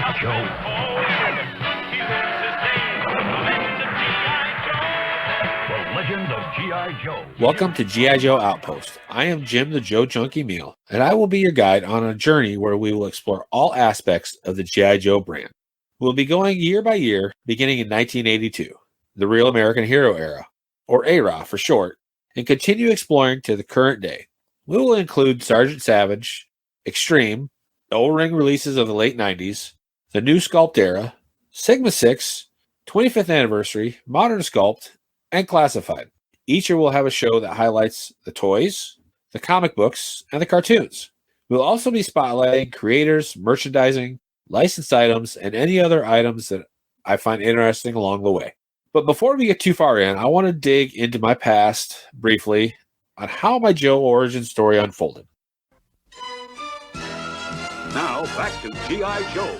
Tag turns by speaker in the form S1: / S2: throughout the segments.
S1: Joe. The legend of G.I. Joe.
S2: Welcome to G.I. Joe Outpost. I am Jim the Joe Junkie Meal, and I will be your guide on a journey where we will explore all aspects of the G.I. Joe brand. We'll be going year by year, beginning in 1982, the Real American Hero era, or ARA for short, and continue exploring to the current day. We will include Sergeant Savage, Extreme, O-Ring releases of the late 90s, the New Sculpt era, Sigma 6, 25th Anniversary, Modern Sculpt, and Classified. Each year will have a show that highlights the toys, the comic books, and the cartoons. We'll also be spotlighting creators, merchandising, licensed items, and any other items that I find interesting along the way. But before we get too far in, I want to dig into my past briefly on how my Joe origin story unfolded.
S1: Now back to G.I. Joe.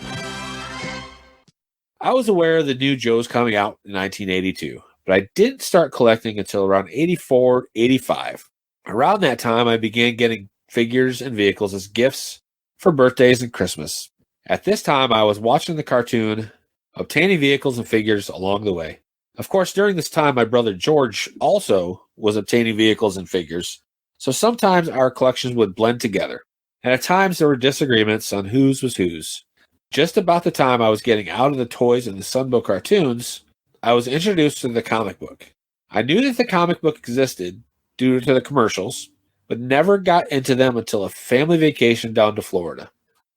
S2: I was aware of the new Joes coming out in 1982, but I didn't start collecting until around 84, 85. Around that time, I began getting figures and vehicles as gifts for birthdays and Christmas. At this time, I was watching the cartoon, obtaining vehicles and figures along the way. Of course, during this time, my brother George also was obtaining vehicles and figures, so sometimes our collections would blend together. And at times, there were disagreements on whose was whose. Just about the time I was getting out of the toys and the Sunbow cartoons, I was introduced to the comic book. I knew that the comic book existed due to the commercials, but never got into them until a family vacation down to Florida.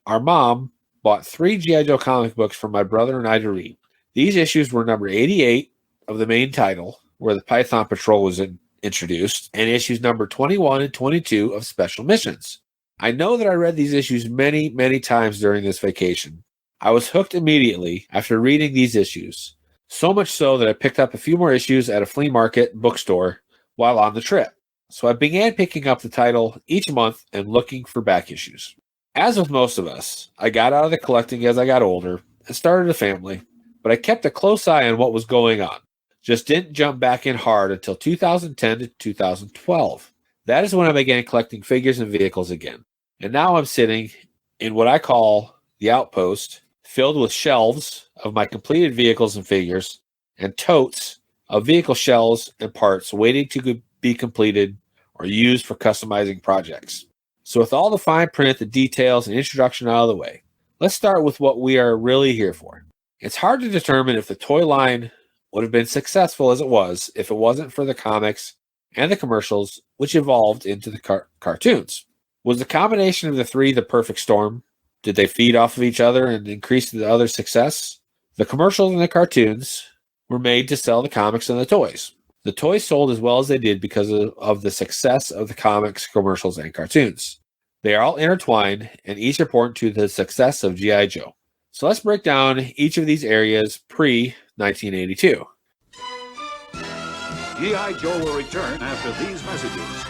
S2: Our mom bought 3 G.I. Joe comic books for my brother and I to read. These issues were number 88 of the main title, where the Python Patrol was introduced, and issues number 21 and 22 of Special Missions. I know that I read these issues many, many times during this vacation. I was hooked immediately after reading these issues, so much so that I picked up a few more issues at a flea market bookstore while on the trip. So I began picking up the title each month and looking for back issues. As with most of us, I got out of the collecting as I got older and started a family, but I kept a close eye on what was going on. Just didn't jump back in hard until 2010 to 2012. That is when I began collecting figures and vehicles again. And now I'm sitting in what I call the Outpost, filled with shelves of my completed vehicles and figures, and totes of vehicle shells and parts waiting to be completed or used for customizing projects. So with all the fine print, the details, and introduction out of the way, let's start with what we are really here for. It's hard to determine if the toy line would have been successful as it was if it wasn't for the comics and the commercials, which evolved into the cartoons. Was the combination of the 3 the perfect storm? Did they feed off of each other and increase the other success? The commercials and the cartoons were made to sell the comics and the toys. The toys sold as well as they did because of the success of the comics, commercials, and cartoons. They are all intertwined and each important to the success of G.I. Joe. So let's break down each of these areas pre-1982.
S1: G.I. Joe will return after these messages.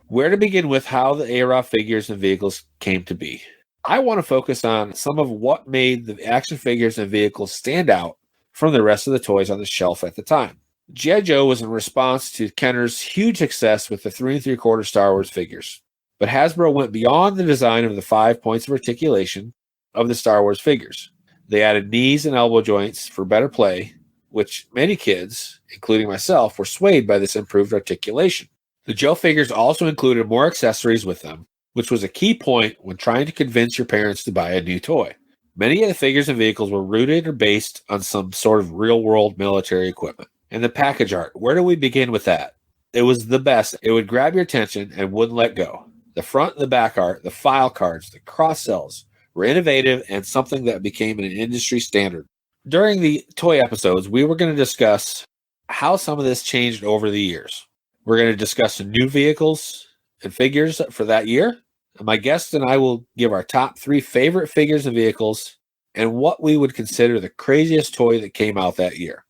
S2: Where to begin with how the ARA figures and vehicles came to be. I want to focus on some of what made the action figures and vehicles stand out from the rest of the toys on the shelf at the time. G.I. Joe was in response to Kenner's huge success with the 3 3/4 Star Wars figures. But Hasbro went beyond the design of the 5 points of articulation of the Star Wars figures. They added knees and elbow joints for better play, which many kids, including myself, were swayed by this improved articulation. The Joe figures also included more accessories with them, which was a key point when trying to convince your parents to buy a new toy. Many of the figures and vehicles were rooted or based on some sort of real-world military equipment. And the package art, where do we begin with that? It was the best. It would grab your attention and wouldn't let go. The front and the back art, the file cards, the cross-sells were innovative and something that became an industry standard. During the toy episodes, we were going to discuss how some of this changed over the years. We're going to discuss the new vehicles and figures for that year. And my guest and I will give our top 3 favorite figures and vehicles and what we would consider the craziest toy that came out that year.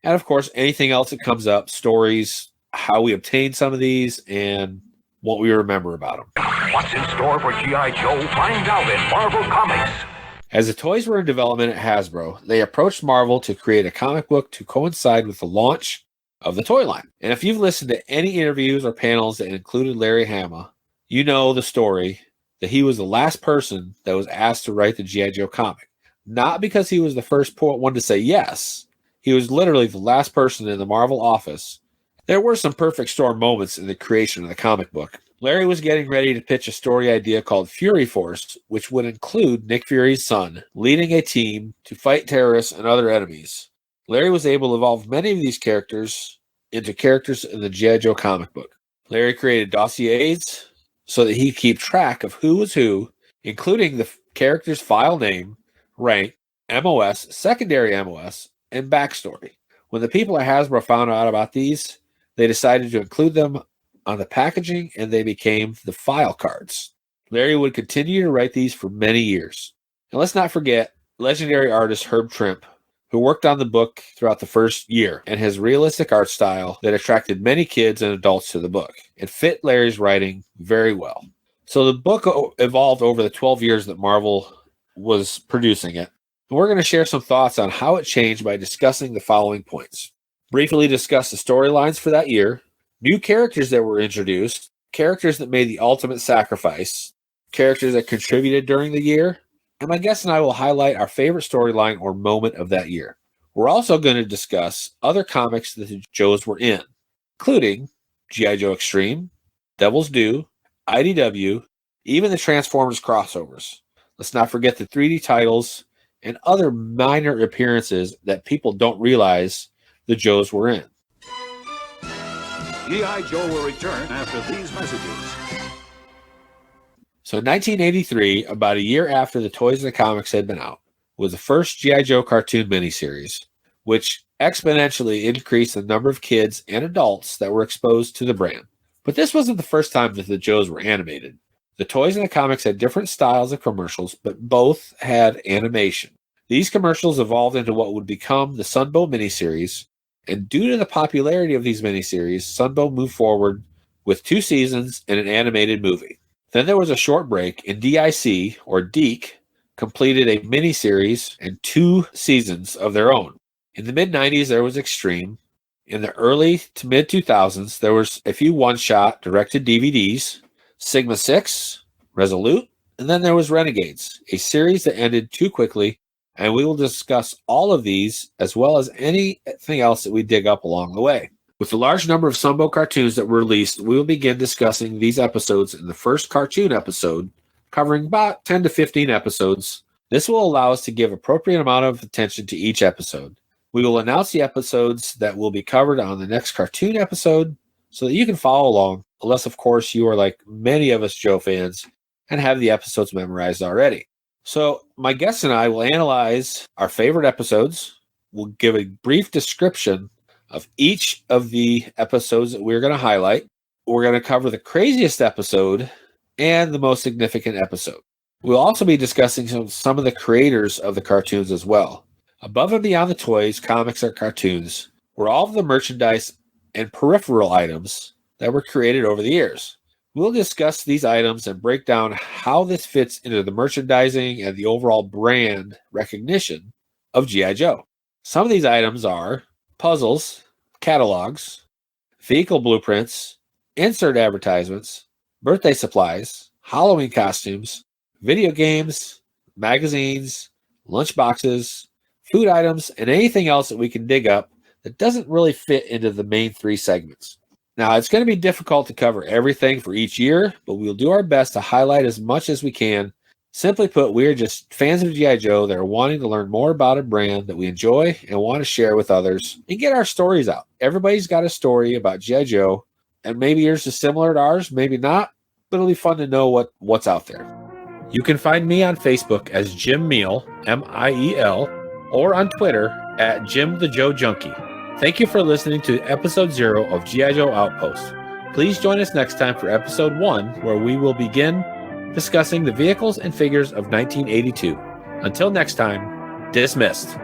S2: And of course, anything else that comes up, stories, how we obtained some of these, and what we remember about them.
S1: What's in store for G.I. Joe? Find out in Marvel Comics.
S2: As the toys were in development at Hasbro, they approached Marvel to create a comic book to coincide with the launch of the toy line. And if you've listened to any interviews or panels that included Larry Hama, you know the story that he was the last person that was asked to write the G.I. Joe comic. Not because he was the first one to say yes. He was literally the last person in the Marvel office. There were some perfect storm moments in the creation of the comic book. Larry was getting ready to pitch a story idea called Fury Force, which would include Nick Fury's son leading a team to fight terrorists and other enemies. Larry was able to evolve many of these characters into characters in the G.I. Joe comic book. Larry created dossiers so that he could keep track of who was who, including the character's file name, rank, MOS, secondary MOS, and backstory. When the people at Hasbro found out about these, they decided to include them on the packaging, and they became the file cards. Larry would continue to write these for many years. And let's not forget legendary artist Herb Trimpe, who worked on the book throughout the first year, and his realistic art style that attracted many kids and adults to the book. It fit Larry's writing very well. So the book evolved over the 12 years that Marvel was producing it. And we're going to share some thoughts on how it changed by discussing the following points. Briefly discuss the storylines for that year, new characters that were introduced, characters that made the ultimate sacrifice, characters that contributed during the year, and my guest and I will highlight our favorite storyline or moment of that year. We're also going to discuss other comics that the Joes were in, including G.I. Joe Extreme, Devil's Due, IDW, even the Transformers crossovers. Let's not forget the 3D titles and other minor appearances that people don't realize the Joes were in.
S1: G.I. Joe will return after these messages.
S2: So in 1983, about a year after the toys and the comics had been out, was the first G.I. Joe cartoon miniseries, which exponentially increased the number of kids and adults that were exposed to the brand. But this wasn't the first time that the Joes were animated. The toys and the comics had different styles of commercials, but both had animation. These commercials evolved into what would become the Sunbow miniseries, and due to the popularity of these miniseries, Sunbow moved forward with 2 seasons and an animated movie. Then there was a short break, and DIC, or DEEK, completed a miniseries and 2 seasons of their own. In the mid-90s, there was Extreme. In the early to mid-2000s, there was a few one-shot directed DVDs, Sigma 6, Resolute, and then there was Renegades, a series that ended too quickly, and we will discuss all of these as well as anything else that we dig up along the way. With the large number of Sunbow cartoons that were released, we will begin discussing these episodes in the first cartoon episode, covering about 10 to 15 episodes. This will allow us to give appropriate amount of attention to each episode. We will announce the episodes that will be covered on the next cartoon episode so that you can follow along, unless, of course, you are like many of us Joe fans and have the episodes memorized already. So my guests and I will analyze our favorite episodes. We'll give a brief description of each of the episodes that we're going to highlight. We're going to cover the craziest episode and the most significant episode. We'll also be discussing some of the creators of the cartoons as well. Above and beyond the toys, comics, or cartoons were all of the merchandise and peripheral items that were created over the years. We'll discuss these items and break down how this fits into the merchandising and the overall brand recognition of G.I. Joe. Some of these items are puzzles, catalogs, vehicle blueprints, insert advertisements, birthday supplies, Halloween costumes, video games, magazines, lunchboxes, food items, and anything else that we can dig up that doesn't really fit into the main 3 segments. Now, it's going to be difficult to cover everything for each year, but we'll do our best to highlight as much as we can. Simply put, we're just fans of G.I. Joe that are wanting to learn more about a brand that we enjoy and want to share with others and get our stories out. Everybody's got a story about G.I. Joe, and maybe yours is similar to ours, maybe not, but it'll be fun to know what's out there. You can find me on Facebook as Jim Miel, M-I-E-L, or on Twitter at Jim the Joe Junkie. Thank you for listening to episode 0 of G.I. Joe Outpost. Please join us next time for episode 1, where we will begin discussing the vehicles and figures of 1982. Until next time, dismissed.